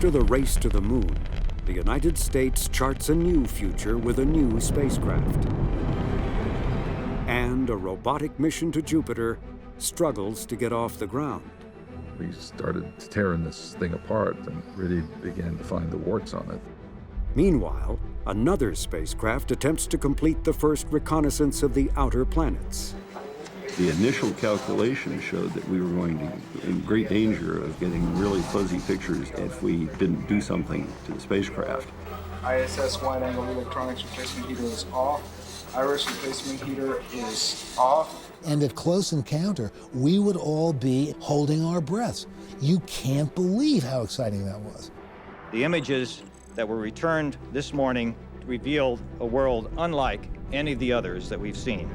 After the race to the moon, the United States charts a new future with a new spacecraft. And a robotic mission to Jupiter struggles to get off the ground. We started tearing this thing apart and really began to find the warts on it. Meanwhile, another spacecraft attempts to complete the first reconnaissance of the outer planets. The initial calculations showed that we were going to be in great danger of getting really fuzzy pictures if we didn't do something to the spacecraft. ISS wide-angle electronics replacement heater is off. Iris replacement heater is off. And at close encounter, we would all be holding our breaths. You can't believe how exciting that was. The images that were returned this morning revealed a world unlike any of the others that we've seen.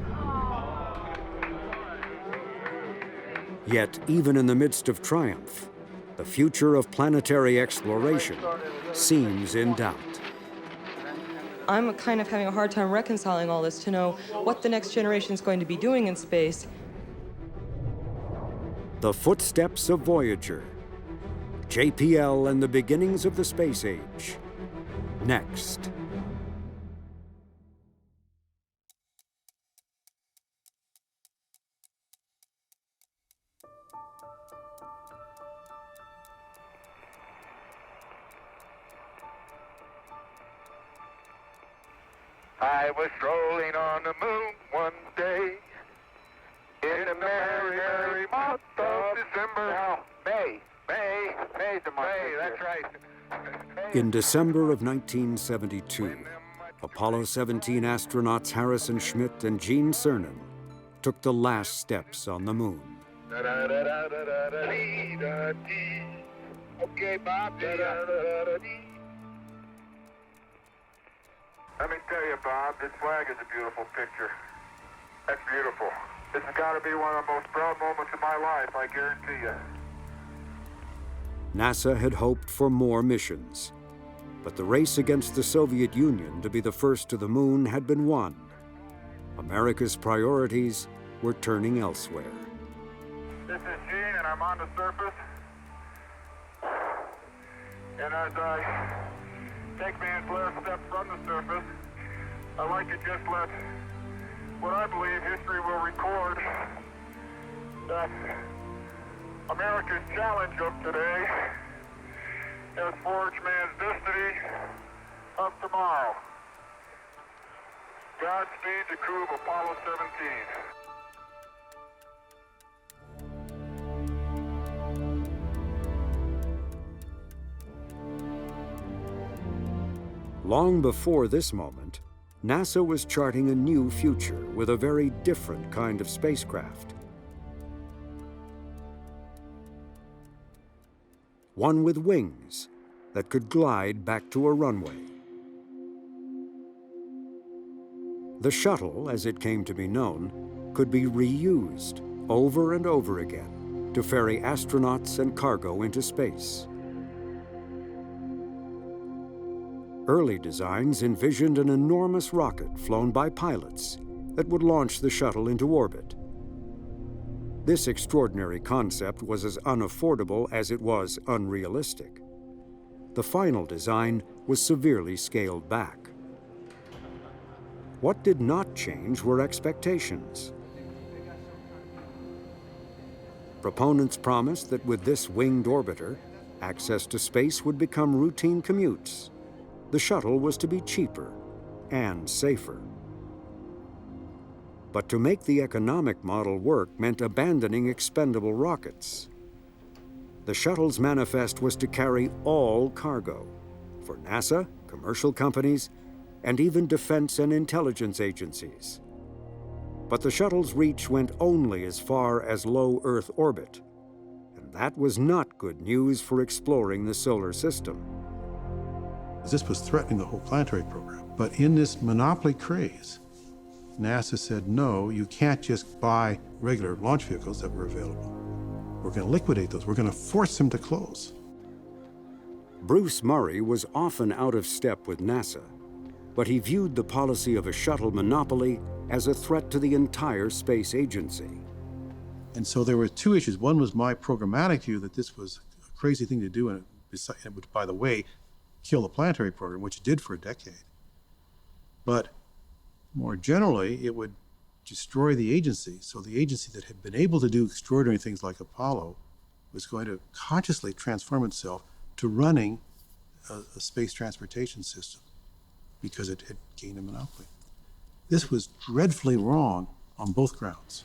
Yet, even in the midst of triumph, the future of planetary exploration seems in doubt. I'm kind of having a hard time reconciling all this to know what the next generation is going to be doing in space. The footsteps of Voyager, JPL and the beginnings of the space age. Next. I was strolling on the moon one day in the merry, merry month of December. No, May's the month. May, that's right. In December of 1972, Apollo 17 astronauts Harrison Schmitt and Gene Cernan took the last steps on the moon. Okay, Bob. Let me tell you, Bob, this flag is a beautiful picture. That's beautiful. This has got to be one of the most proud moments of my life, I guarantee you. NASA had hoped for more missions, but the race against the Soviet Union to be the first to the moon had been won. America's priorities were turning elsewhere. This is Gene, and I'm on the surface. And as I take man's last step from the surface, I'd like to just let what I believe history will record, that America's challenge of today has forged man's destiny of tomorrow. Godspeed the crew of Apollo 17. Long before this moment, NASA was charting a new future with a very different kind of spacecraft. One with wings that could glide back to a runway. The shuttle, as it came to be known, could be reused over and over again to ferry astronauts and cargo into space. Early designs envisioned an enormous rocket flown by pilots that would launch the shuttle into orbit. This extraordinary concept was as unaffordable as it was unrealistic. The final design was severely scaled back. What did not change were expectations. Proponents promised that with this winged orbiter, access to space would become routine commutes. The shuttle was to be cheaper and safer. But to make the economic model work meant abandoning expendable rockets. The shuttle's manifest was to carry all cargo for NASA, commercial companies, and even defense and intelligence agencies. But the shuttle's reach went only as far as low Earth orbit, and that was not good news for exploring the solar system. This was threatening the whole planetary program. But in this monopoly craze, NASA said, no, you can't just buy regular launch vehicles that were available. We're going to liquidate those. We're going to force them to close. Bruce Murray was often out of step with NASA, but he viewed the policy of a shuttle monopoly as a threat to the entire space agency. And so there were two issues. One was my programmatic view that this was a crazy thing to do and It would, by the way, kill the planetary program, which it did for a decade. But more generally, it would destroy the agency. So the agency that had been able to do extraordinary things like Apollo was going to consciously transform itself to running a space transportation system because it had gained a monopoly. This was dreadfully wrong on both grounds.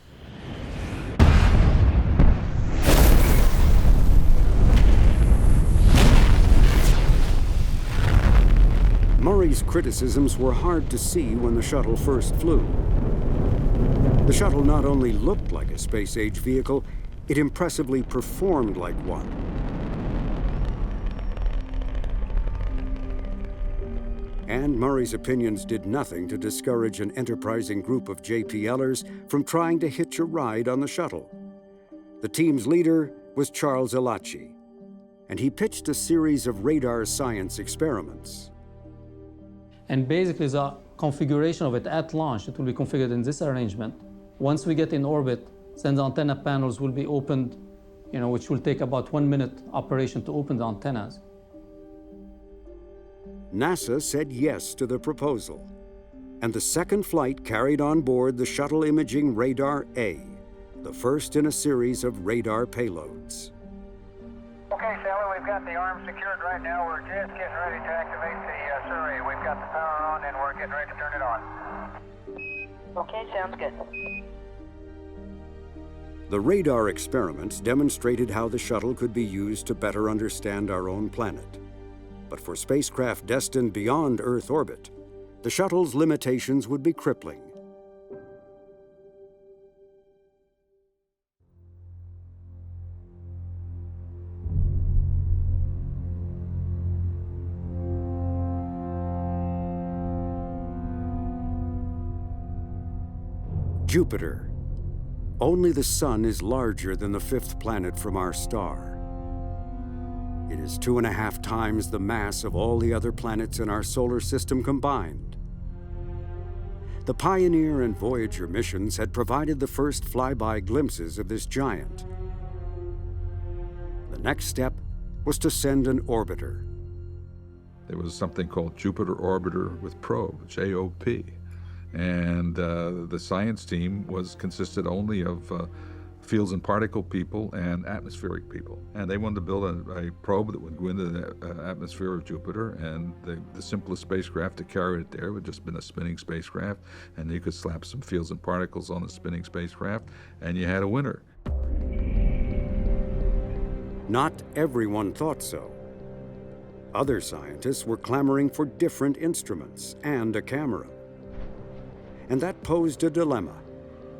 Murray's criticisms were hard to see when the shuttle first flew. The shuttle not only looked like a space-age vehicle, it impressively performed like one. And Murray's opinions did nothing to discourage an enterprising group of JPLers from trying to hitch a ride on the shuttle. The team's leader was Charles Elachi, and he pitched a series of radar science experiments. And basically the configuration of it at launch, it will be configured in this arrangement. Once we get in orbit, then the antenna panels will be opened, which will take about 1 minute operation to open the antennas. NASA said yes to the proposal, and the second flight carried on board the Shuttle Imaging Radar A, the first in a series of radar payloads. Okay, Sally, we've got the arm secured right now. We're just getting ready to activate the survey. We've got the power on and we're getting ready to turn it on. Okay, sounds good. The radar experiments demonstrated how the shuttle could be used to better understand our own planet. But for spacecraft destined beyond Earth orbit, the shuttle's limitations would be crippling. Jupiter. Only the Sun is larger than the fifth planet from our star. It is 2.5 times the mass of all the other planets in our solar system combined. The Pioneer and Voyager missions had provided the first flyby glimpses of this giant. The next step was to send an orbiter. There was something called Jupiter Orbiter with Probe, JOP. And the science team consisted only of fields and particle people and atmospheric people. And they wanted to build a probe that would go into the atmosphere of Jupiter, and the simplest spacecraft to carry it there would just been a spinning spacecraft, and you could slap some fields and particles on the spinning spacecraft, and you had a winner. Not everyone thought so. Other scientists were clamoring for different instruments and a camera. And that posed a dilemma.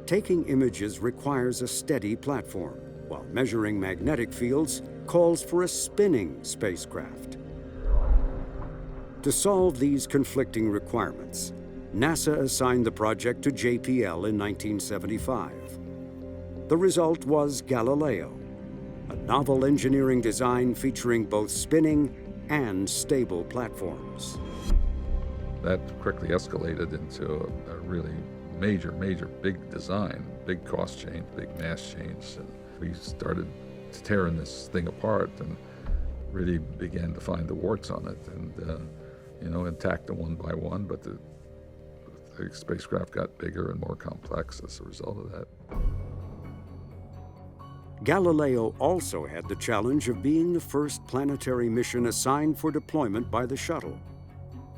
Taking images requires a steady platform, while measuring magnetic fields calls for a spinning spacecraft. To solve these conflicting requirements, NASA assigned the project to JPL in 1975. The result was Galileo, a novel engineering design featuring both spinning and stable platforms. That quickly escalated into a really major, big design, big cost change, big mass change. And we started tearing this thing apart and really began to find the warts on it and attacked them one by one, but the spacecraft got bigger and more complex as a result of that. Galileo also had the challenge of being the first planetary mission assigned for deployment by the shuttle.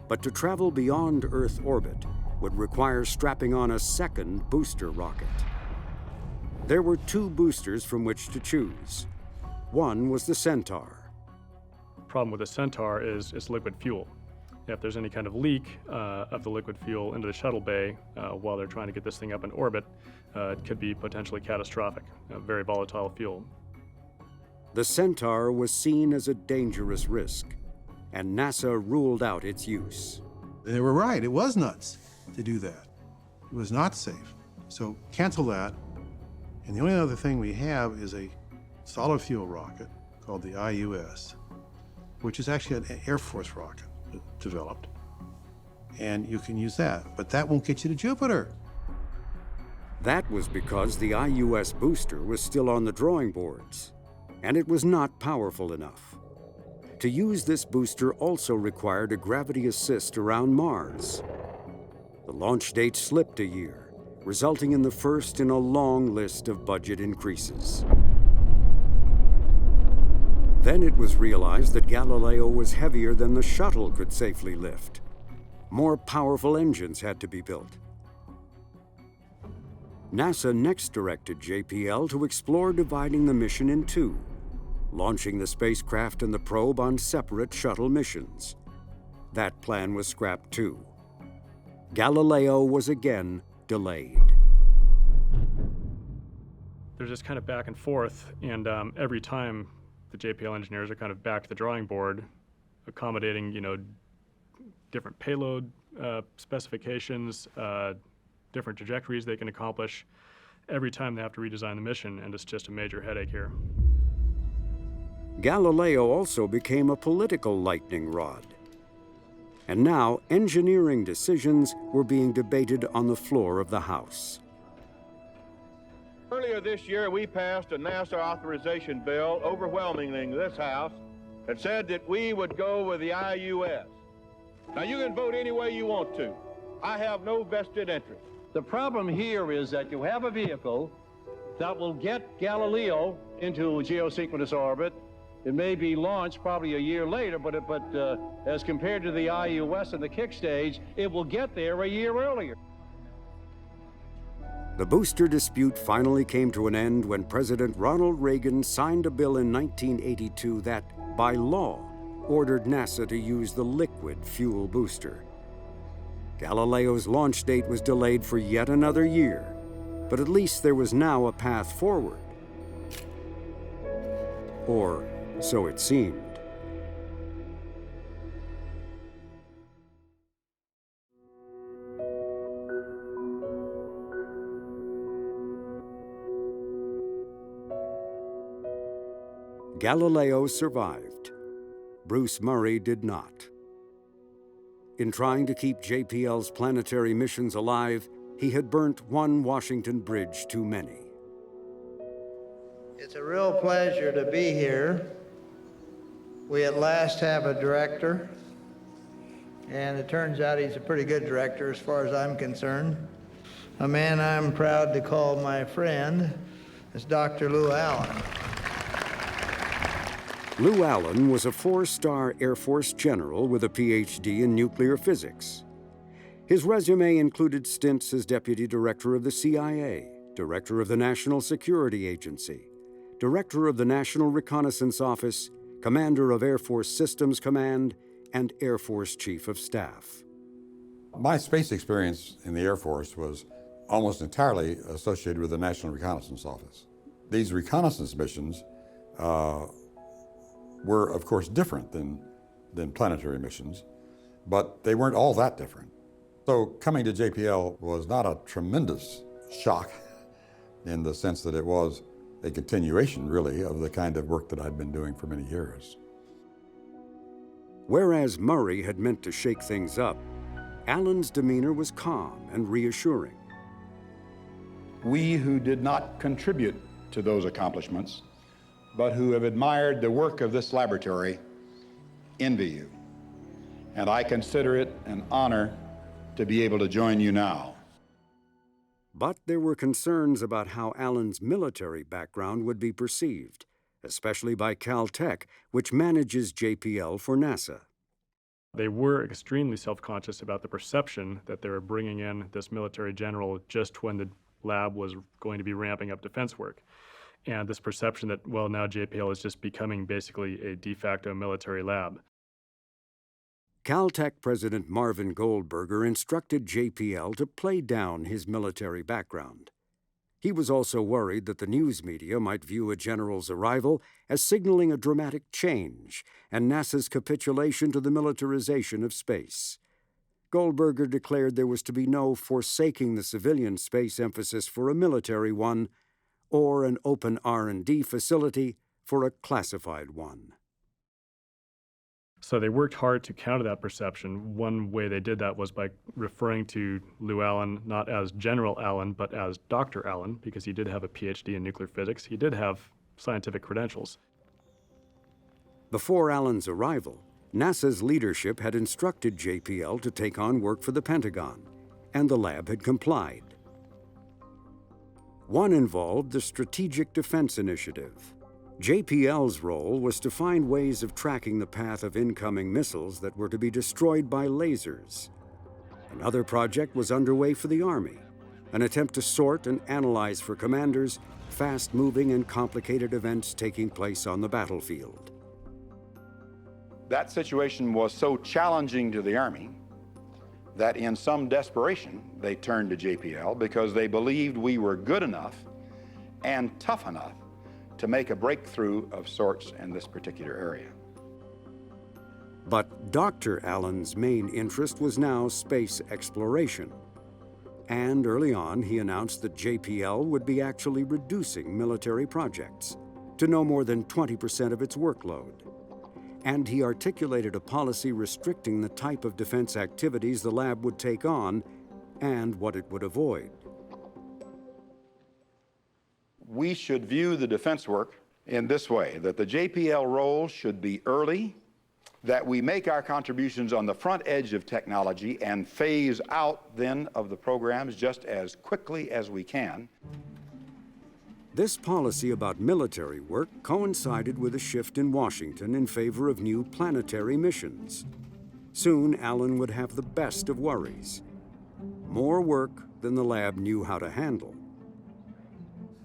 But to travel beyond Earth orbit would require strapping on a second booster rocket. There were 2 boosters from which to choose. One was the Centaur. The problem with the Centaur is liquid fuel. If there's any kind of leak of the liquid fuel into the shuttle bay while they're trying to get this thing up in orbit, it could be potentially catastrophic, very volatile fuel. The Centaur was seen as a dangerous risk, and NASA ruled out its use. They were right, it was nuts to do that. It was not safe. So cancel that. And the only other thing we have is a solid fuel rocket called the IUS, which is actually an Air Force rocket developed. And you can use that, but that won't get you to Jupiter. That was because the IUS booster was still on the drawing boards, and it was not powerful enough. To use this booster also required a gravity assist around Mars. The launch date slipped a year, resulting in the first in a long list of budget increases. Then it was realized that Galileo was heavier than the shuttle could safely lift. More powerful engines had to be built. NASA next directed JPL to explore dividing the mission in two, launching the spacecraft and the probe on separate shuttle missions. That plan was scrapped too. Galileo was again delayed. They're just kind of back and forth, and every time the JPL engineers are kind of back to the drawing board, accommodating, different payload specifications, different trajectories they can accomplish. Every time they have to redesign the mission, and it's just a major headache here. Galileo also became a political lightning rod. And now engineering decisions were being debated on the floor of the House. Earlier this year, we passed a NASA authorization bill overwhelmingly in this House that said that we would go with the IUS. Now, you can vote any way you want to. I have no vested interest. The problem here is that you have a vehicle that will get Galileo into geosynchronous orbit. It may be launched probably a year later, but as compared to the IUS and the kick stage, it will get there a year earlier. The booster dispute finally came to an end when President Ronald Reagan signed a bill in 1982 that, by law, ordered NASA to use the liquid fuel booster. Galileo's launch date was delayed for yet another year, but at least there was now a path forward. Or so it seemed. Galileo survived. Bruce Murray did not. In trying to keep JPL's planetary missions alive, he had burnt one Washington bridge too many. It's a real pleasure to be here. We at last have a director, and it turns out he's a pretty good director as far as I'm concerned. A man I'm proud to call my friend is Dr. Lew Allen. Lew Allen was a four-star Air Force general with a PhD in nuclear physics. His resume included stints as Deputy Director of the CIA, Director of the National Security Agency, Director of the National Reconnaissance Office, Commander of Air Force Systems Command, and Air Force Chief of Staff. My space experience in the Air Force was almost entirely associated with the National Reconnaissance Office. These reconnaissance missions were, of course, different than planetary missions, but they weren't all that different. So coming to JPL was not a tremendous shock in the sense that it was a continuation, really, of the kind of work that I'd been doing for many years. Whereas Murray had meant to shake things up, Allen's demeanor was calm and reassuring. We who did not contribute to those accomplishments, but who have admired the work of this laboratory, envy you. And I consider it an honor to be able to join you now. But there were concerns about how Allen's military background would be perceived, especially by Caltech, which manages JPL for NASA. They were extremely self-conscious about the perception that they were bringing in this military general just when the lab was going to be ramping up defense work. And this perception that, well, now JPL is just becoming basically a de facto military lab. Caltech President Marvin Goldberger instructed JPL to play down his military background. He was also worried that the news media might view a general's arrival as signaling a dramatic change and NASA's capitulation to the militarization of space. Goldberger declared there was to be no forsaking the civilian space emphasis for a military one, or an open R&D facility for a classified one. So they worked hard to counter that perception. One way they did that was by referring to Lew Allen not as General Allen, but as Dr. Allen, because he did have a PhD in nuclear physics. He did have scientific credentials. Before Allen's arrival, NASA's leadership had instructed JPL to take on work for the Pentagon, and the lab had complied. One involved the Strategic Defense Initiative. JPL's role was to find ways of tracking the path of incoming missiles that were to be destroyed by lasers. Another project was underway for the Army, an attempt to sort and analyze for commanders fast-moving and complicated events taking place on the battlefield. That situation was so challenging to the Army that in some desperation they turned to JPL because they believed we were good enough and tough enough to make a breakthrough of sorts in this particular area. But Dr. Allen's main interest was now space exploration. And early on, he announced that JPL would be actually reducing military projects to no more than 20% of its workload. And he articulated a policy restricting the type of defense activities the lab would take on and what it would avoid. We should view the defense work in this way, that the JPL role should be early, that we make our contributions on the front edge of technology and phase out then of the programs just as quickly as we can. This policy about military work coincided with a shift in Washington in favor of new planetary missions. Soon, Allen would have the best of worries. More work than the lab knew how to handle.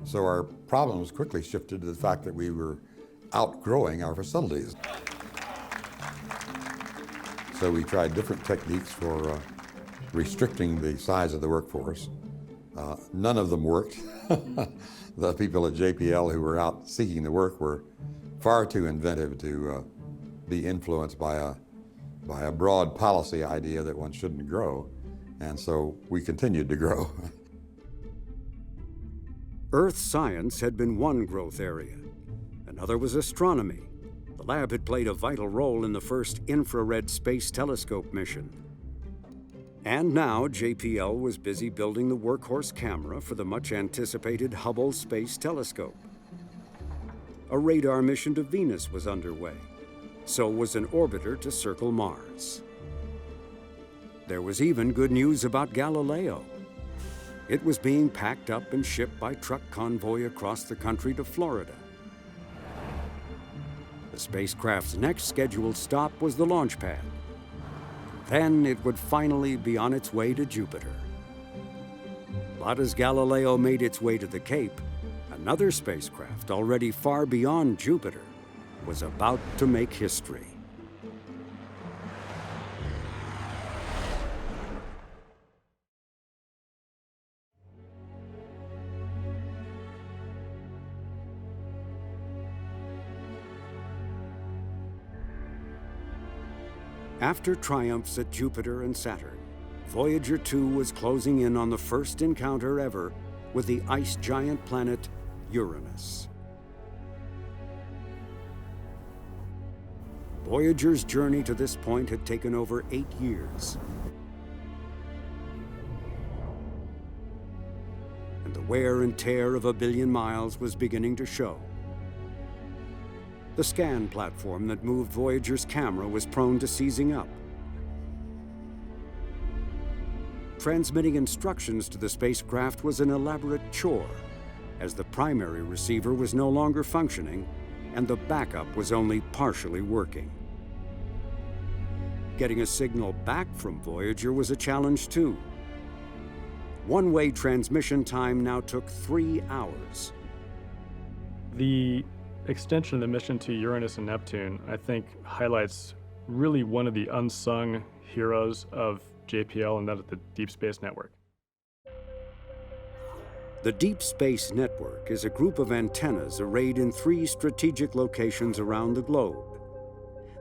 So our problems quickly shifted to the fact that we were outgrowing our facilities. So we tried different techniques for restricting the size of the workforce. None of them worked. The people at JPL who were out seeking the work were far too inventive to be influenced by a broad policy idea that one shouldn't grow. And so we continued to grow. Earth science had been one growth area. Another was astronomy. The lab had played a vital role in the first infrared space telescope mission. And now JPL was busy building the workhorse camera for the much-anticipated Hubble Space Telescope. A radar mission to Venus was underway. So was an orbiter to circle Mars. There was even good news about Galileo. It was being packed up and shipped by truck convoy across the country to Florida. The spacecraft's next scheduled stop was the launch pad. Then it would finally be on its way to Jupiter. But as Galileo made its way to the Cape, another spacecraft already far beyond Jupiter was about to make history. After triumphs at Jupiter and Saturn, Voyager 2 was closing in on the first encounter ever with the ice giant planet Uranus. Voyager's journey to this point had taken over 8 years. And the wear and tear of 1 billion miles was beginning to show. The scan platform that moved Voyager's camera was prone to seizing up. Transmitting instructions to the spacecraft was an elaborate chore, as the primary receiver was no longer functioning and the backup was only partially working. Getting a signal back from Voyager was a challenge too. One-way transmission time now took 3 hours. The extension of the mission to Uranus and Neptune, I think, highlights really one of the unsung heroes of JPL, and that is the Deep Space Network. The Deep Space Network is a group of antennas arrayed in 3 strategic locations around the globe.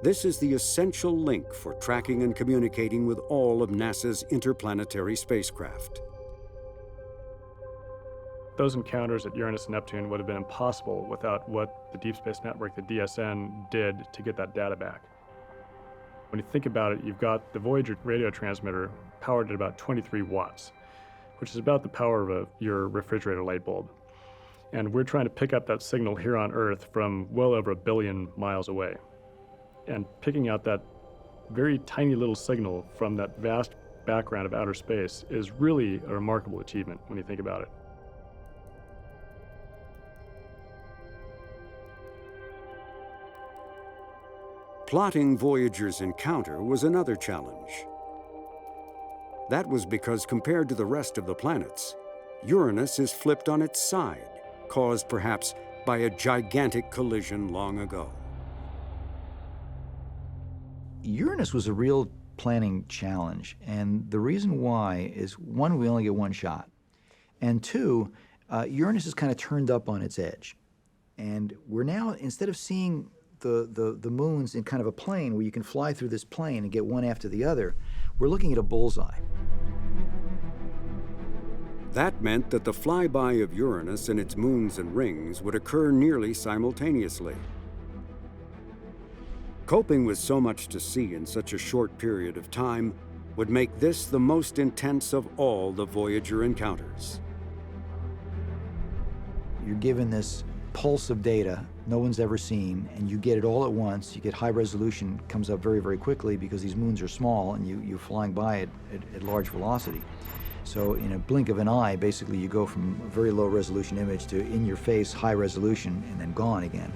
This is the essential link for tracking and communicating with all of NASA's interplanetary spacecraft. Those encounters at Uranus and Neptune would have been impossible without what the Deep Space Network, the DSN, did to get that data back. When you think about it, you've got the Voyager radio transmitter powered at about 23 watts, which is about the power of your refrigerator light bulb. And we're trying to pick up that signal here on Earth from well over 1 billion miles away. And picking out that very tiny little signal from that vast background of outer space is really a remarkable achievement when you think about it. Plotting Voyager's encounter was another challenge. That was because compared to the rest of the planets, Uranus is flipped on its side, caused perhaps by a gigantic collision long ago. Uranus was a real planning challenge, and the reason why is, one, we only get one shot, and two, Uranus is kind of turned up on its edge. And we're now, instead of seeing the moons in kind of a plane where you can fly through this plane and get one after the other, we're looking at a bullseye. That meant that the flyby of Uranus and its moons and rings would occur nearly simultaneously. Coping with so much to see in such a short period of time would make this the most intense of all the Voyager encounters. You're given this pulse of data no one's ever seen, and you get it all at once. You get high resolution, comes up very, very quickly because these moons are small and you're flying by it at large velocity. So in a blink of an eye, basically you go from a very low resolution image to in your face, high resolution, and then gone again.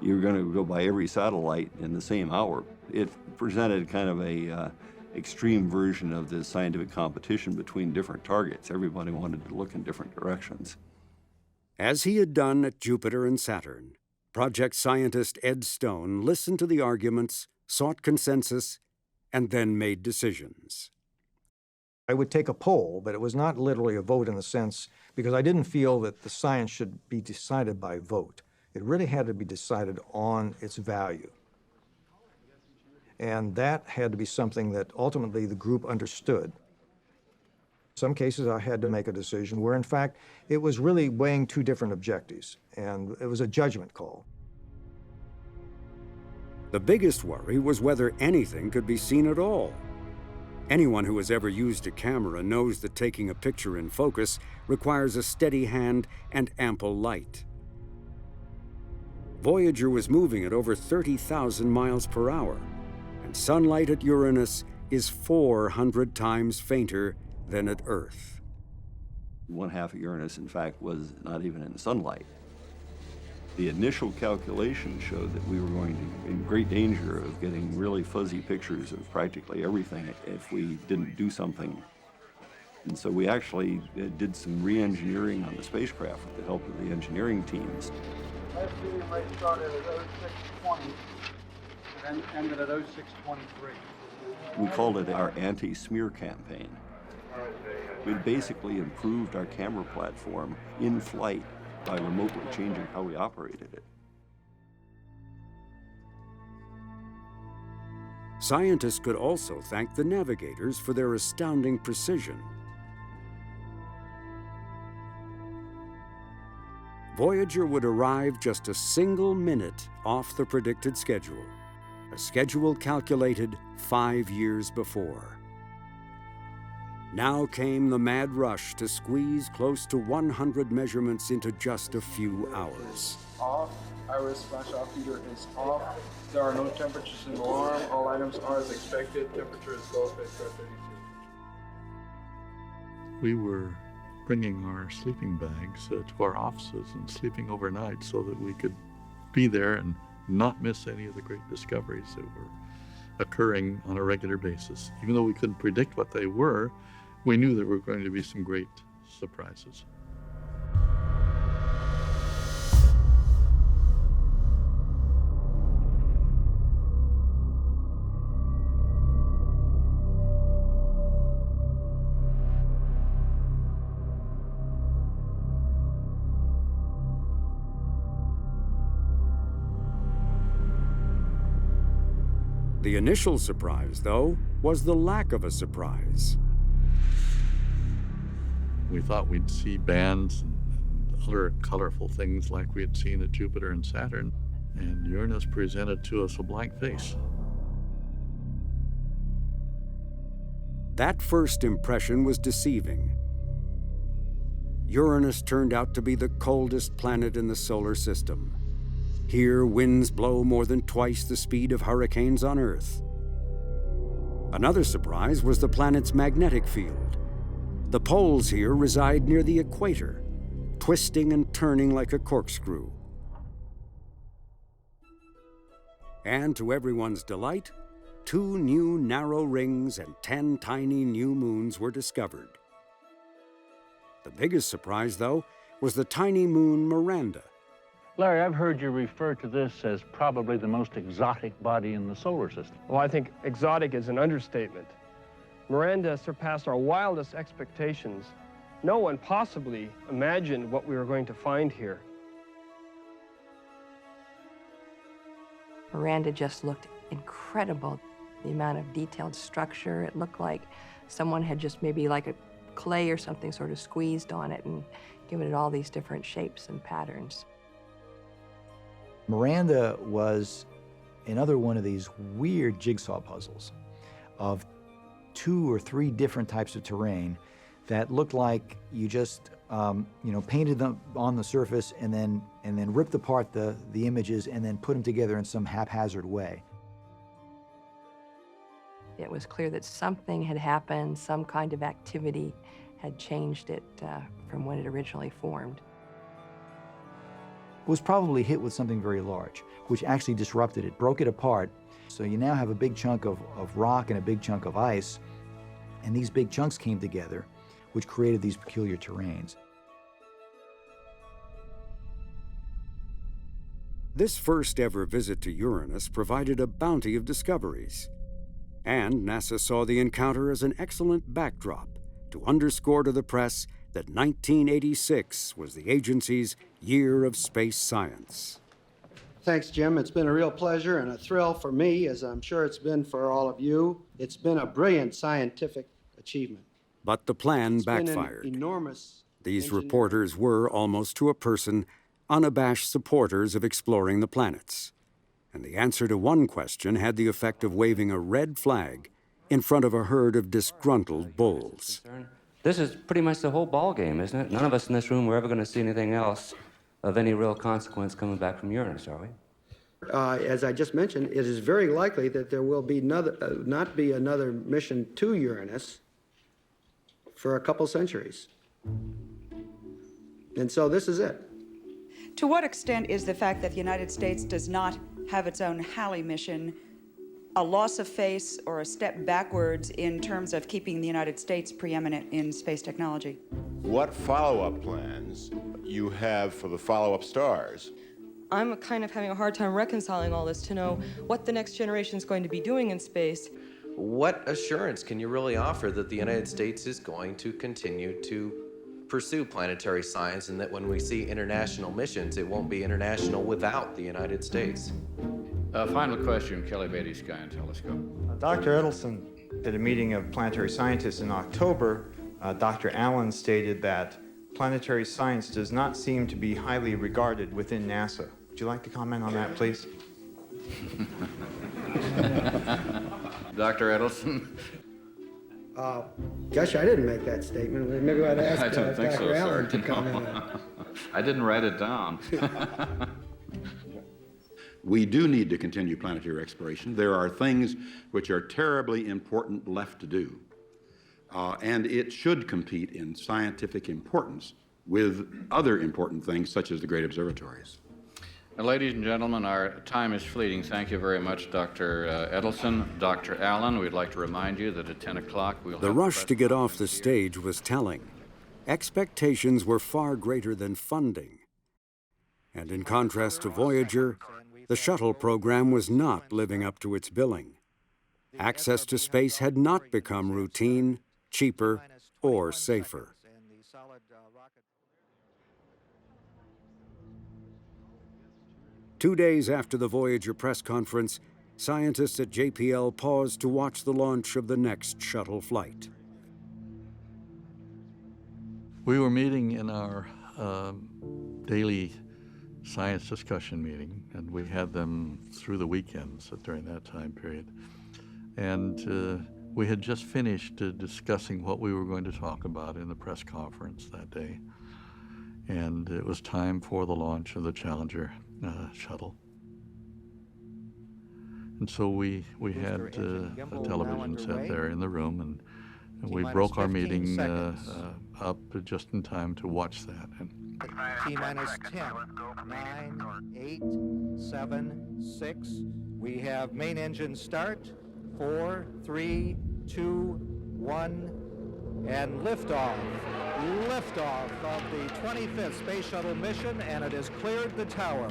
You're going to go by every satellite in the same hour. It presented kind of a extreme version of the scientific competition between different targets. Everybody wanted to look in different directions. As he had done at Jupiter and Saturn, project scientist Ed Stone listened to the arguments, sought consensus, and then made decisions. I would take a poll, but it was not literally a vote in the sense, because I didn't feel that the science should be decided by vote. It really had to be decided on its value. And that had to be something that ultimately the group understood. In some cases I had to make a decision where in fact it was really weighing two different objectives, and it was a judgment call. The biggest worry was whether anything could be seen at all. Anyone who has ever used a camera knows that taking a picture in focus requires a steady hand and ample light. Voyager was moving at over 30,000 miles per hour, and sunlight at Uranus is 400 times fainter than at Earth. One half of Uranus, in fact, was not even in sunlight. The initial calculation showed that we were going to be in great danger of getting really fuzzy pictures of practically everything if we didn't do something. And so we actually did some re-engineering on the spacecraft with the help of the engineering teams. Last medium rate started at 0620 and ended at 0623. We called it our anti-smear campaign. We basically improved our camera platform in flight by remotely changing how we operated it. Scientists could also thank the navigators for their astounding precision. Voyager would arrive just a single minute off the predicted schedule, a schedule calculated 5 years before. Now came the mad rush to squeeze close to 100 measurements into just a few hours. Off. Iris flash off heater is off. There are no temperatures in alarm. All items are as expected. Temperature is low, spacecraft 32. We were bringing our sleeping bags to our offices and sleeping overnight so that we could be there and not miss any of the great discoveries that were occurring on a regular basis. Even though we couldn't predict what they were, we knew there were going to be some great surprises. The initial surprise, though, was the lack of a surprise. We thought we'd see bands and other colorful things like we had seen at Jupiter and Saturn, and Uranus presented to us a blank face. That first impression was deceiving. Uranus turned out to be the coldest planet in the solar system. Here, winds blow more than twice the speed of hurricanes on Earth. Another surprise was the planet's magnetic field. The poles here reside near the equator, twisting and turning like a corkscrew. And to everyone's delight, 2 new narrow rings and 10 tiny new moons were discovered. The biggest surprise, though, was the tiny moon Miranda. Larry, I've heard you refer to this as probably the most exotic body in the solar system. Well, I think exotic is an understatement. Miranda surpassed our wildest expectations. No one possibly imagined what we were going to find here. Miranda just looked incredible. The amount of detailed structure, it looked like someone had just maybe like a clay or something sort of squeezed on it and given it all these different shapes and patterns. Miranda was another one of these weird jigsaw puzzles of 2 or 3 different types of terrain that looked like you just painted them on the surface and then ripped apart the images and then put them together in some haphazard way. It was clear that something had happened, some kind of activity had changed it from when it originally formed. It was probably hit with something very large, which actually disrupted it, broke it apart. So you now have a big chunk of rock and a big chunk of ice, and these big chunks came together, which created these peculiar terrains. This first ever visit to Uranus provided a bounty of discoveries. And NASA saw the encounter as an excellent backdrop to underscore to the press that 1986 was the agency's year of space science. Thanks, Jim. It's been a real pleasure and a thrill for me, as I'm sure it's been for all of you. It's been a brilliant scientific achievement. But the plan It's been backfired. an enormous These reporters were, almost to a person, unabashed supporters of exploring the planets. And the answer to one question had the effect of waving a red flag in front of a herd of disgruntled bulls. This is pretty much the whole ball game, isn't it? None of us in this room were ever going to see anything else of any real consequence coming back from Uranus, are we? As I just mentioned, it is very likely that there will be not be another mission to Uranus for a couple centuries. And so this is it. To what extent is the fact that the United States does not have its own Halley mission a loss of face or a step backwards in terms of keeping the United States preeminent in space technology? What follow-up plans you have for the follow-up stars? I'm kind of having a hard time reconciling all this to know what the next generation is going to be doing in space. What assurance can you really offer that the United States is going to continue to pursue planetary science and that when we see international missions, it won't be international without the United States? Final question, Kelly Beatty, Sky and Telescope. Dr. Edelson, at a meeting of planetary scientists in October, Dr. Allen stated that planetary science does not seem to be highly regarded within NASA. Would you like to comment on that, please? Dr. Edelson? Gosh, I didn't make that statement. Maybe I'd ask I don't think Dr. so, Allen sir. to comment on it. I didn't write it down. We do need to continue planetary exploration. There are things which are terribly important left to do. And it should compete in scientific importance with other important things such as the great observatories. Ladies and gentlemen, our time is fleeting. Thank you very much, Dr. Edelson. Dr. Allen, we'd like to remind you that at 10 o'clock we'll The have rush to get off the stage was telling. Expectations were far greater than funding. And in contrast to Voyager, the shuttle program was not living up to its billing. Access to space had not become routine, cheaper, or safer. Two days after the Voyager press conference, scientists at JPL paused to watch the launch of the next shuttle flight. We were meeting in our daily science discussion meeting, and we had them through the weekends during that time period. And we had just finished discussing what we were going to talk about in the press conference that day. and it was time for the launch of the Challenger shuttle. And so we had a television set there in the room, and we broke our meeting up just in time to watch that. And T-minus 10, 9, 8, 7, 6. We have main engine start. 4, 3, 2, 1, and liftoff. Liftoff of the 25th Space Shuttle mission, and it has cleared the tower.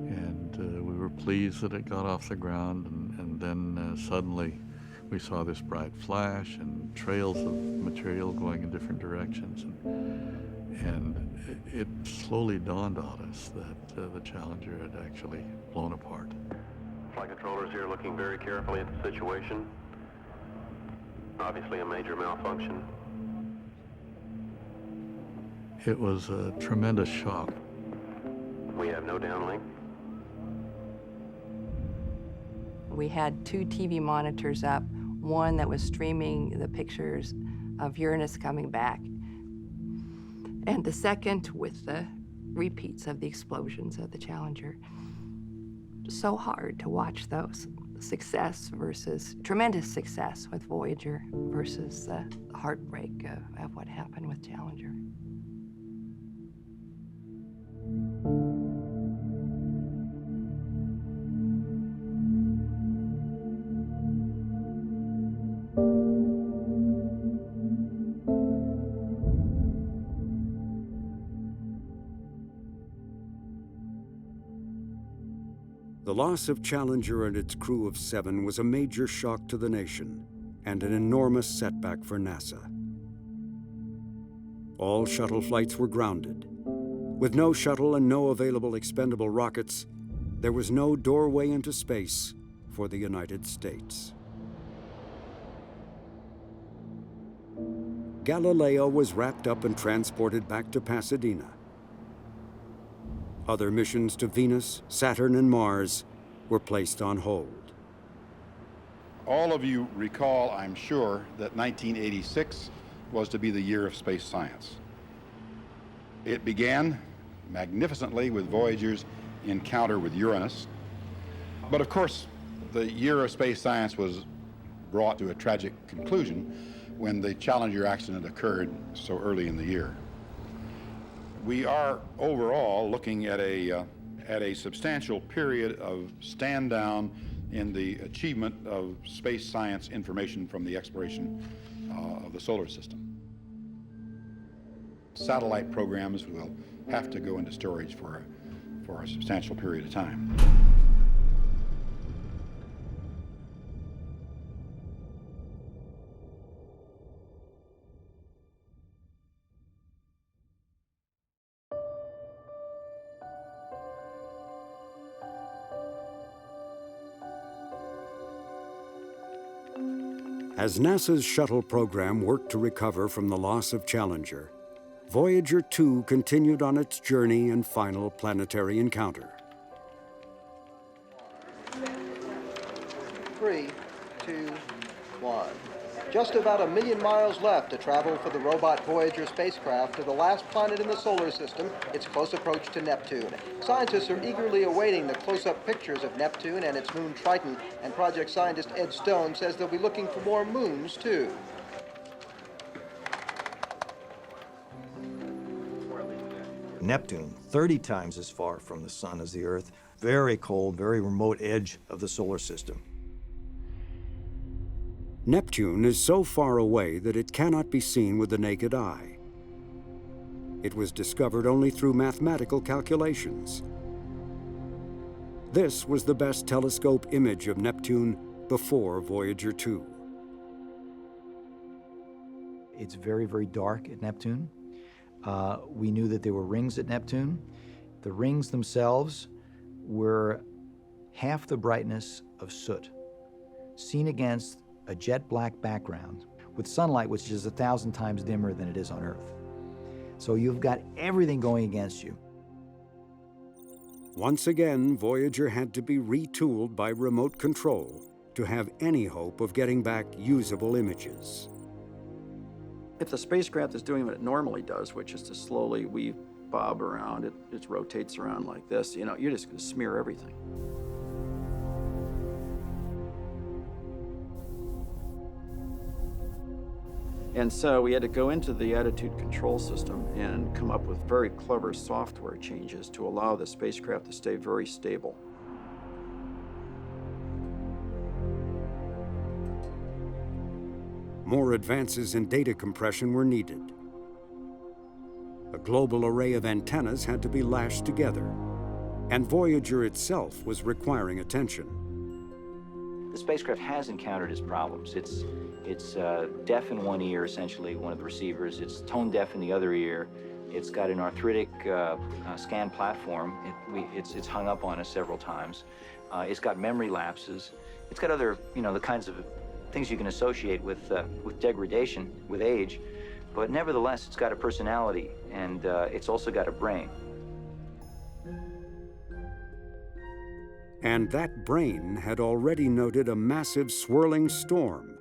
And we were pleased that it got off the ground, and then suddenly we saw this bright flash and trails of material going in different directions. And it slowly dawned on us that the Challenger had actually blown apart. Flight controllers here looking very carefully at the situation. Obviously a major malfunction. It was a tremendous shock. We have no downlink. We had 2 TV monitors up, one that was streaming the pictures of Uranus coming back, and the second with the repeats of the explosions of the Challenger. So hard to watch those. Success versus tremendous success with Voyager versus the heartbreak of what happened with Challenger. The loss of Challenger and its crew of 7 was a major shock to the nation and an enormous setback for NASA. All shuttle flights were grounded. With no shuttle and no available expendable rockets, there was no doorway into space for the United States. Galileo was wrapped up and transported back to Pasadena. Other missions to Venus, Saturn, and Mars were placed on hold. All of you recall, I'm sure, that 1986 was to be the year of space science. It began magnificently with Voyager's encounter with Uranus. But of course, the year of space science was brought to a tragic conclusion when the Challenger accident occurred so early in the year. We are overall looking at a substantial period of stand down in the achievement of space science information from the exploration of the solar system. Satellite programs will have to go into storage for a substantial period of time. As NASA's shuttle program worked to recover from the loss of Challenger, Voyager 2 continued on its journey and final planetary encounter. 3, 2, 1. Just about 1 million miles left to travel for the robot Voyager spacecraft to the last planet in the solar system, its close approach to Neptune. Scientists are eagerly awaiting the close-up pictures of Neptune and its moon Triton, and project scientist Ed Stone says they'll be looking for more moons, too. Neptune, 30 times as far from the sun as the Earth, very cold, very remote edge of the solar system. Neptune is so far away that it cannot be seen with the naked eye. It was discovered only through mathematical calculations. This was the best telescope image of Neptune before Voyager 2. It's very, very dark at Neptune. We knew that there were rings at Neptune. The rings themselves were half the brightness of soot, seen against a jet black background with sunlight which is 1,000 times dimmer than it is on Earth. So you've got everything going against you. Once again, Voyager had to be retooled by remote control to have any hope of getting back usable images. If the spacecraft is doing what it normally does, which is to slowly weave bob around, it rotates around like this, you know, you're just going to smear everything. And so we had to go into the attitude control system and come up with very clever software changes to allow the spacecraft to stay very stable. More advances in data compression were needed. A global array of antennas had to be lashed together, and Voyager itself was requiring attention. The spacecraft has encountered its problems. It's deaf in one ear, essentially, one of the receivers. It's tone deaf in the other ear. It's got an arthritic scan platform. It's hung up on us several times. It's got memory lapses. It's got other, you know, the kinds of things you can associate with degradation, with age. But nevertheless, it's got a personality, and it's also got a brain. And that brain had already noted a massive swirling storm,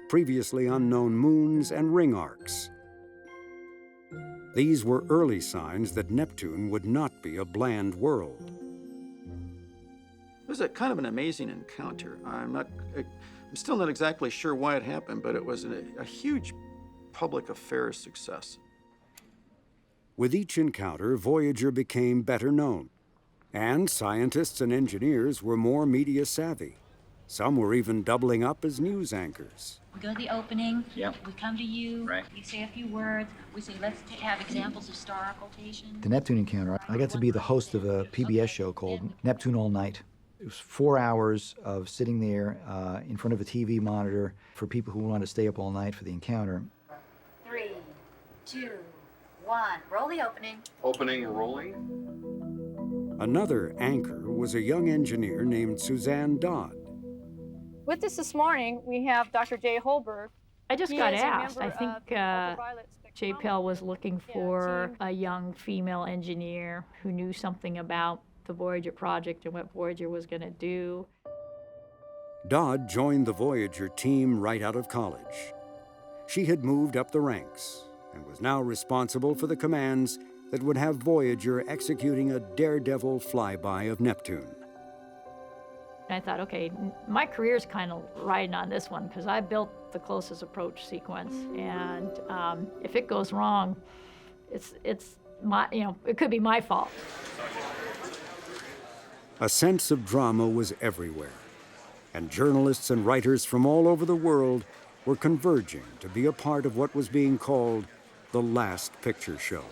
previously unknown moons and ring arcs. These were early signs that Neptune would not be a bland world. It was a kind of an amazing encounter. I'm still not exactly sure why it happened, but it was a huge public affairs success. With each encounter, Voyager became better known, and scientists and engineers were more media savvy. Some were even doubling up as news anchors. We go to the opening, Yep. we come to you, Right. we say a few words, we say, let's have examples of star occultation. The Neptune encounter, I got to be the host of a PBS show called Neptune All Night. It was 4 hours of sitting there in front of a TV monitor for people who wanted to stay up all night for the encounter. 3, 2, 1, roll the opening. Opening rolling. Another anchor was a young engineer named Suzanne Dodd. With us this morning, we have Dr. Jay Holberg. I just He got is a asked. member I think of Ultraviolet JPL was looking for a young female engineer who knew something about the Voyager project and what Voyager was going to do. Dodd joined the Voyager team right out of college. She had moved up the ranks and was now responsible for the commands that would have Voyager executing a daredevil flyby of Neptune. And I thought, okay, my career's kind of riding on this one because I built the closest approach sequence, and if it goes wrong, it's my, you know, it could be my fault. A sense of drama was everywhere, and journalists and writers from all over the world were converging to be a part of what was being called the last picture show.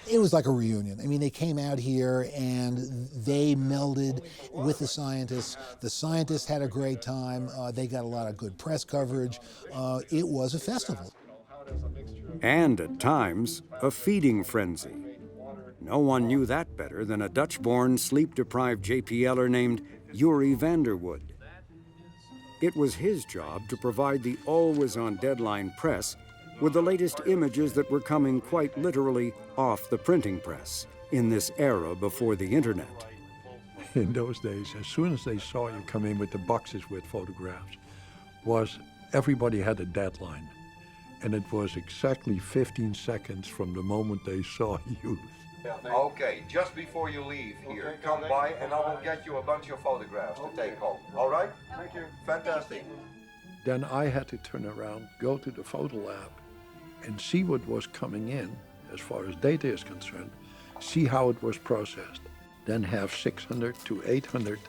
It was like a reunion. I mean, they came out here and they melded with the scientists. The scientists had a great time. They got a lot of good press coverage. It was a festival. And at times, a feeding frenzy. No one knew that better than a Dutch-born, sleep-deprived JPLer named Yuri Vanderwood. It was his job to provide the always-on-deadline press with the latest images that were coming quite literally off the printing press in this era before the internet. In those days, as soon as they saw you come in with the boxes with photographs, was everybody had a deadline. And it was exactly 15 seconds from the moment they saw you. Okay, just before you leave here, come by and I will get you a bunch of photographs to take home. All right? Thank you. Fantastic. Then I had to turn around, go to the photo lab, and see what was coming in as far as data is concerned, see how it was processed, then have 600 to 800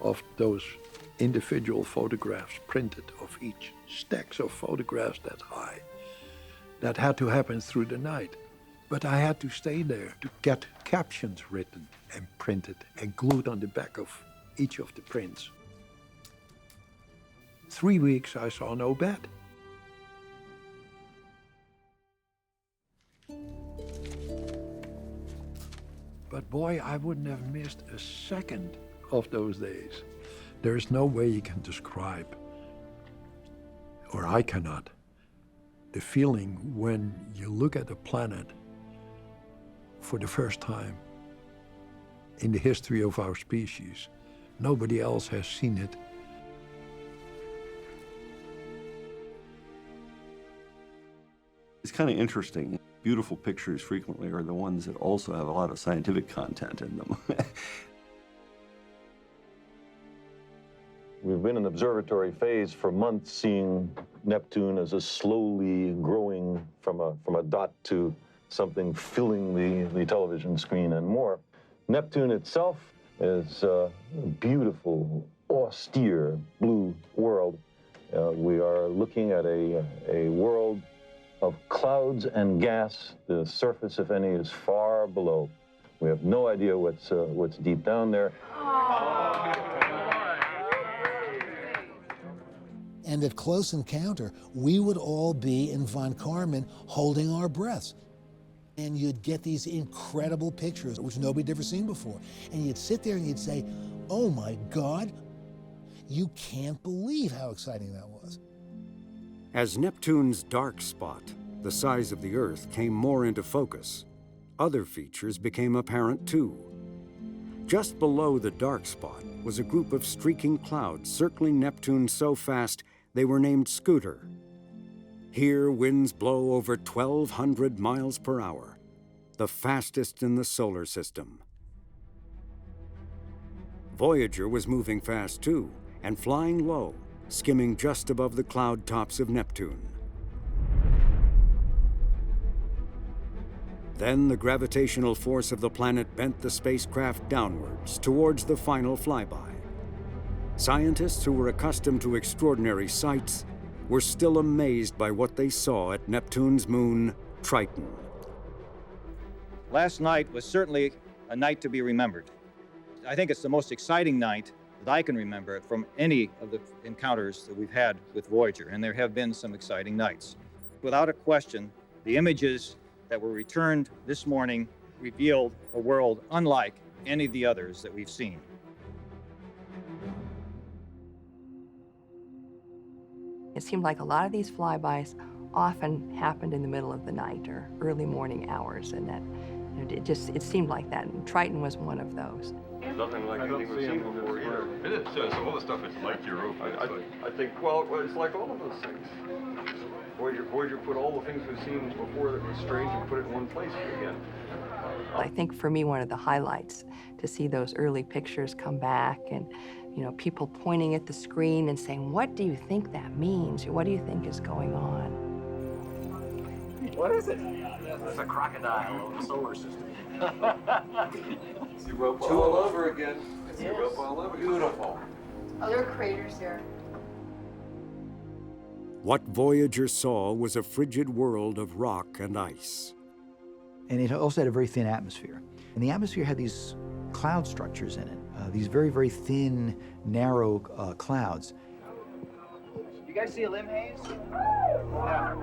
of those individual photographs printed of each, stacks of photographs that high. That had to happen through the night. But I had to stay there to get captions written and printed and glued on the back of each of the prints. 3 weeks I saw no bed. But boy, I wouldn't have missed a second of those days. There's no way you can describe, or I cannot, the feeling when you look at a planet for the first time in the history of our species. Nobody else has seen it. It's kind of interesting. Beautiful pictures frequently are the ones that also have a lot of scientific content in them. We've been in observatory phase for months, seeing Neptune as a slowly growing from a dot to something filling the television screen and more. Neptune itself is a beautiful, austere blue world. We are looking at a world of clouds and gas. The surface, if any, is far below. We have no idea what's deep down there. And at close encounter, we would all be in von Karman holding our breaths. And you'd get these incredible pictures, which nobody'd ever seen before. And you'd sit there and you'd say, oh my God, you can't believe how exciting that was. As Neptune's dark spot, the size of the Earth, came more into focus, other features became apparent too. Just below the dark spot was a group of streaking clouds circling Neptune so fast they were named Scooter. Here, winds blow over 1,200 miles per hour, the fastest in the solar system. Voyager was moving fast too, and flying low, skimming just above the cloud tops of Neptune. Then the gravitational force of the planet bent the spacecraft downwards towards the final flyby. Scientists who were accustomed to extraordinary sights were still amazed by what they saw at Neptune's moon, Triton. Last night was certainly a night to be remembered. I think it's the most exciting night that I can remember from any of the encounters that we've had with Voyager, and there have been some exciting nights. Without a question, the images that were returned this morning revealed a world unlike any of the others that we've seen. It seemed like a lot of these flybys often happened in the middle of the night or early morning hours, and that it seemed like that. And Triton was one of those. Nothing like anything we've seen before either. It is. So all the stuff is like Europa. I think, well, it's like all of those things. Voyager put all the things we've seen before that were strange and put it in one place again. I think for me, one of the highlights to see those early pictures come back and, people pointing at the screen and saying, what do you think that means? What do you think is going on? What is it? It's a crocodile of the solar system. Europa all over again. It's Europa all over. Beautiful. Oh, there are craters there. What Voyager saw was a frigid world of rock and ice. And it also had a very thin atmosphere. And the atmosphere had these cloud structures in it, these very, very thin, narrow clouds. You guys see a limb haze? I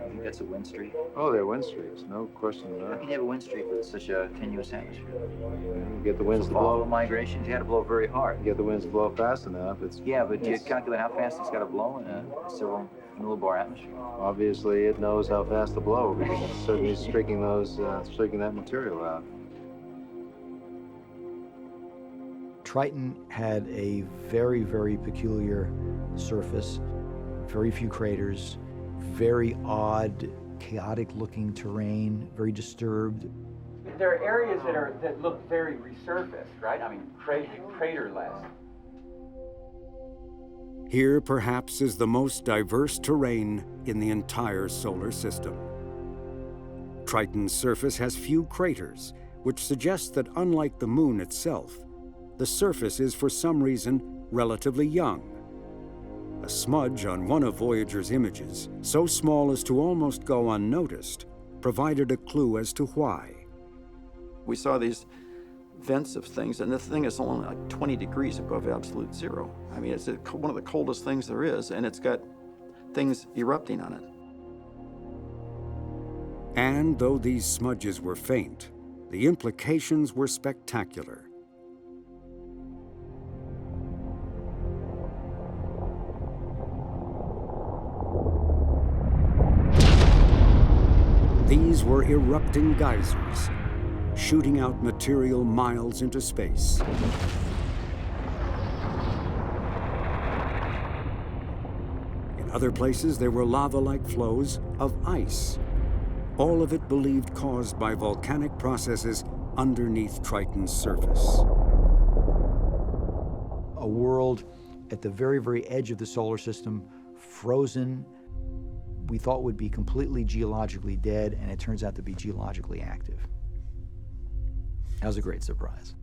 think that's a wind streak. Oh, they're wind streaks, no question How about can you have a wind streak with such a tenuous atmosphere? You get the winds to Follow blow. migrations, you had to blow very hard. You get the winds to blow fast enough. Yeah, but do you calculate how fast it's got to blow in a several millibar atmosphere? Obviously, it knows how fast to blow because it's certainly streaking that material out. Triton had a very, very peculiar surface, very few craters, very odd, chaotic-looking terrain, very disturbed. There are areas that look very resurfaced, right? I mean, craterless. Here, perhaps, is the most diverse terrain in the entire solar system. Triton's surface has few craters, which suggests that unlike the moon itself, the surface is for some reason relatively young. A smudge on one of Voyager's images, so small as to almost go unnoticed, provided a clue as to why. We saw these vents of things, and the thing is only like 20 degrees above absolute zero. I mean, it's one of the coldest things there is, and it's got things erupting on it. And though these smudges were faint, the implications were spectacular. These were erupting geysers, shooting out material miles into space. In other places, there were lava-like flows of ice, all of it believed caused by volcanic processes underneath Triton's surface. A world at the very, very edge of the solar system, frozen, we thought would be completely geologically dead, and it turns out to be geologically active. That was a great surprise.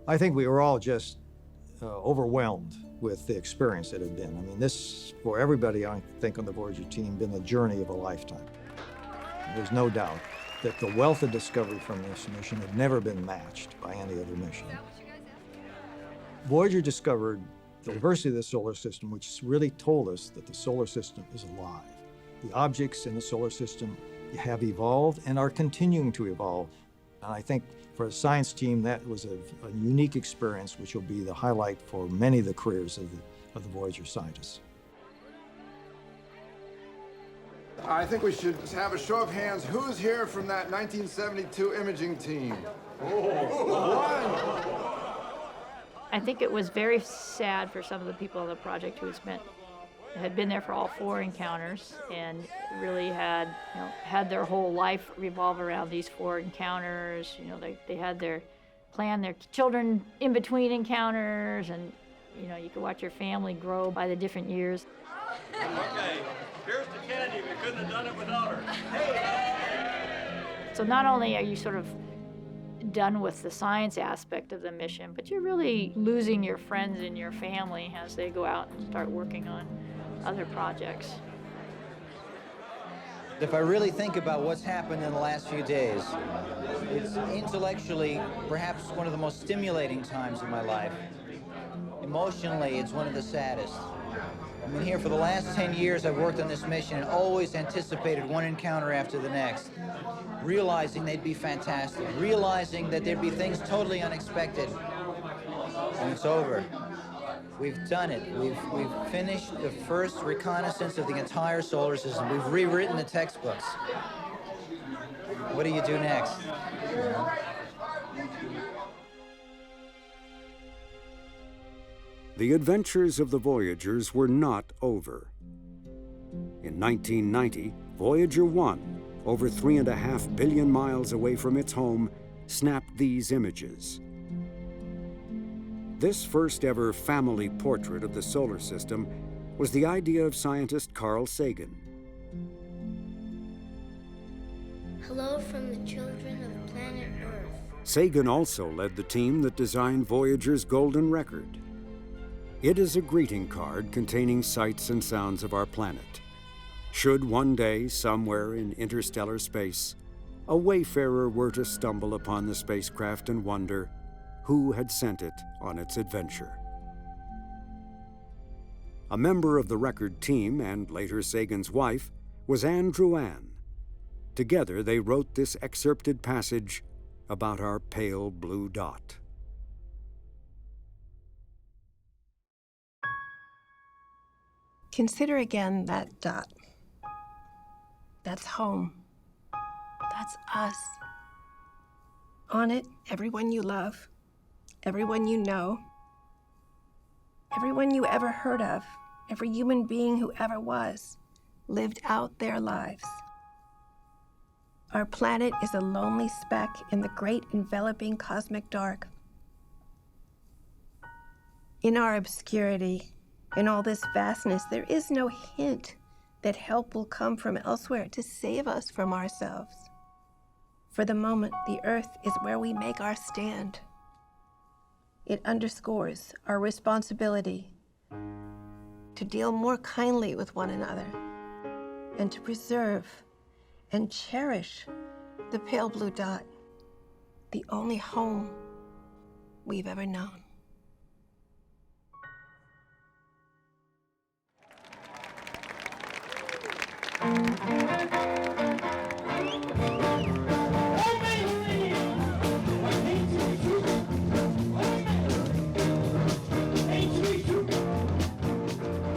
I think we were all just overwhelmed with the experience it had been. I mean, this, for everybody, I think, on the Voyager team, been the journey of a lifetime. There's no doubt that the wealth of discovery from this mission had never been matched by any other mission. Voyager discovered the diversity of the solar system, which really told us that the solar system is alive. The objects in the solar system have evolved and are continuing to evolve. And I think for a science team, that was a unique experience, which will be the highlight for many of the careers of the Voyager scientists. I think we should have a show of hands. Who's here from that 1972 imaging team? I think it was very sad for some of the people on the project who had been there for all 4 encounters and really had their whole life revolve around these 4 encounters. They had their children in between encounters, and you could watch your family grow by the different years. Okay, here's the Kennedy. We couldn't have done it without her. So not only are you sort of done with the science aspect of the mission, but you're really losing your friends and your family as they go out and start working on other projects. If I really think about what's happened in the last few days, it's intellectually perhaps one of the most stimulating times of my life. Emotionally, it's one of the saddest. I've been here for the last 10 years. I've worked on this mission and always anticipated one encounter after the next, realizing they'd be fantastic, realizing that there'd be things totally unexpected. And it's over. We've done it. We've finished the first reconnaissance of the entire solar system. We've rewritten the textbooks. What do you do next? The adventures of the Voyagers were not over. In 1990, Voyager 1, over 3.5 billion miles away from its home, snapped these images. This first ever family portrait of the solar system was the idea of scientist Carl Sagan. Hello from the children of planet Earth. Sagan also led the team that designed Voyager's golden record. It is a greeting card containing sights and sounds of our planet. Should one day, somewhere in interstellar space, a wayfarer were to stumble upon the spacecraft and wonder who had sent it on its adventure. A member of the record team, and later Sagan's wife, was Anne Drouin. Together they wrote this excerpted passage about our pale blue dot. Consider again that dot. That's home. That's us. On it, everyone you love, everyone you know, everyone you ever heard of, every human being who ever was, lived out their lives. Our planet is a lonely speck in the great enveloping cosmic dark. In our obscurity, in all this vastness, there is no hint that help will come from elsewhere to save us from ourselves. For the moment, the Earth is where we make our stand. It underscores our responsibility to deal more kindly with one another and to preserve and cherish the pale blue dot, the only home we've ever known.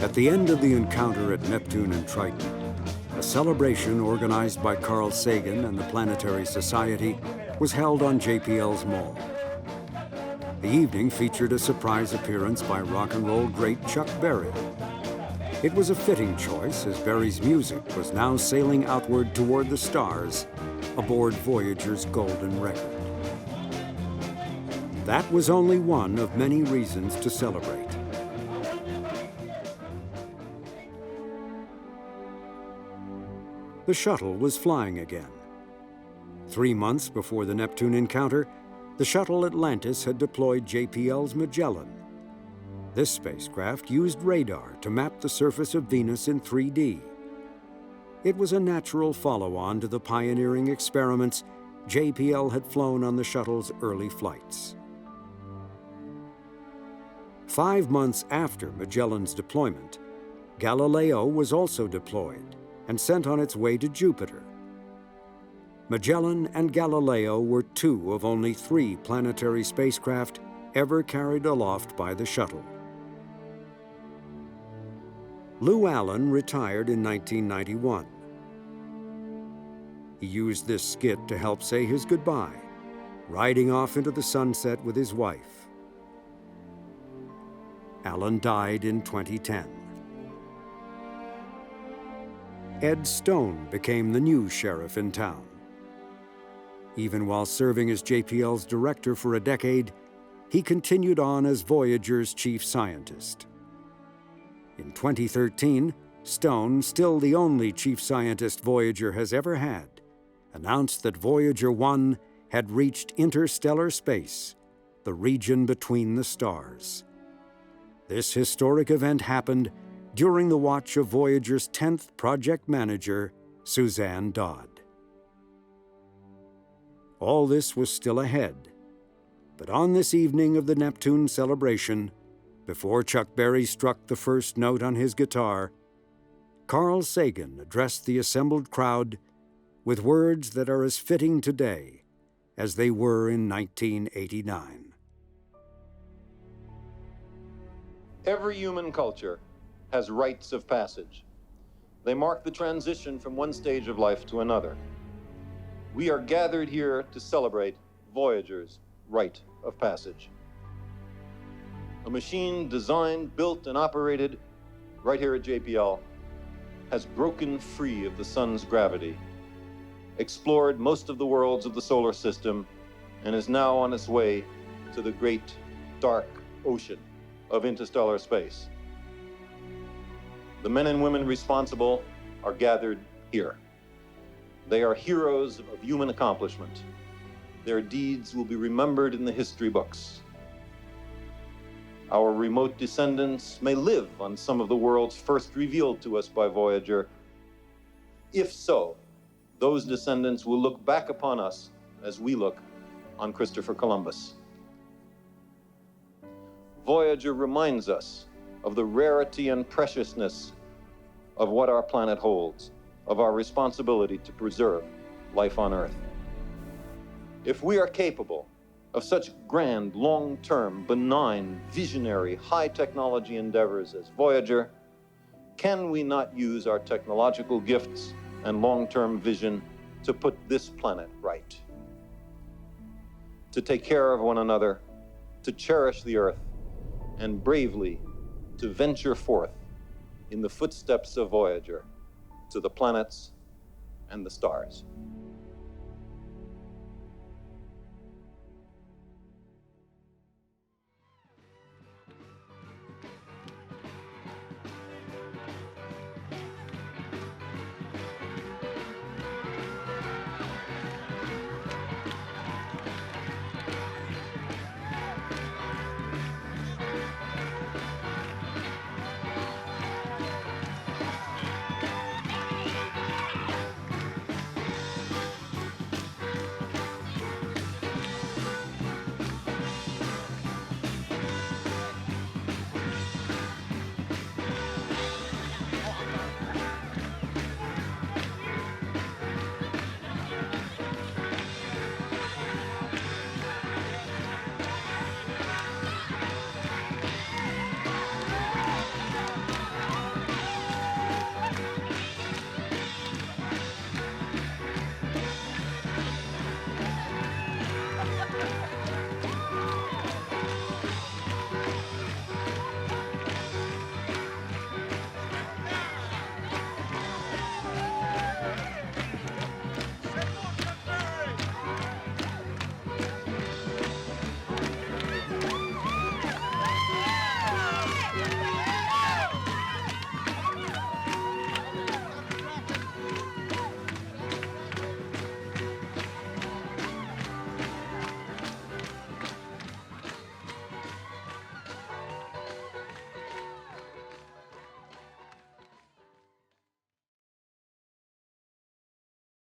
At the end of the encounter at Neptune and Triton, celebration organized by Carl Sagan and the Planetary Society was held on JPL's Mall. The evening featured a surprise appearance by rock and roll great Chuck Berry. It was a fitting choice, as Berry's music was now sailing outward toward the stars aboard Voyager's golden record. That was only one of many reasons to celebrate. The shuttle was flying again. 3 months before the Neptune encounter, the shuttle Atlantis had deployed JPL's Magellan. This spacecraft used radar to map the surface of Venus in 3D. It was a natural follow-on to the pioneering experiments JPL had flown on the shuttle's early flights. 5 months after Magellan's deployment, Galileo was also deployed and sent on its way to Jupiter. Magellan and Galileo were 2 of only 3 planetary spacecraft ever carried aloft by the shuttle. Lou Allen retired in 1991. He used this skit to help say his goodbye, riding off into the sunset with his wife. Allen died in 2010. Ed Stone became the new sheriff in town. Even while serving as JPL's director for a decade, he continued on as Voyager's chief scientist. In 2013, Stone, still the only chief scientist Voyager has ever had, announced that Voyager 1 had reached interstellar space, the region between the stars. This historic event happened during the watch of Voyager's 10th project manager, Suzanne Dodd. All this was still ahead, but on this evening of the Neptune celebration, before Chuck Berry struck the first note on his guitar, Carl Sagan addressed the assembled crowd with words that are as fitting today as they were in 1989. Every human culture has rites of passage. They mark the transition from one stage of life to another. We are gathered here to celebrate Voyager's rite of passage. A machine designed, built, and operated right here at JPL has broken free of the sun's gravity, explored most of the worlds of the solar system, and is now on its way to the great dark ocean of interstellar space. The men and women responsible are gathered here. They are heroes of human accomplishment. Their deeds will be remembered in the history books. Our remote descendants may live on some of the worlds first revealed to us by Voyager. If so, those descendants will look back upon us as we look on Christopher Columbus. Voyager reminds us of the rarity and preciousness of what our planet holds, of our responsibility to preserve life on Earth. If we are capable of such grand, long-term, benign, visionary, high-technology endeavors as Voyager, can we not use our technological gifts and long-term vision to put this planet right? To take care of one another, to cherish the Earth, and bravely to venture forth in the footsteps of Voyager to the planets and the stars.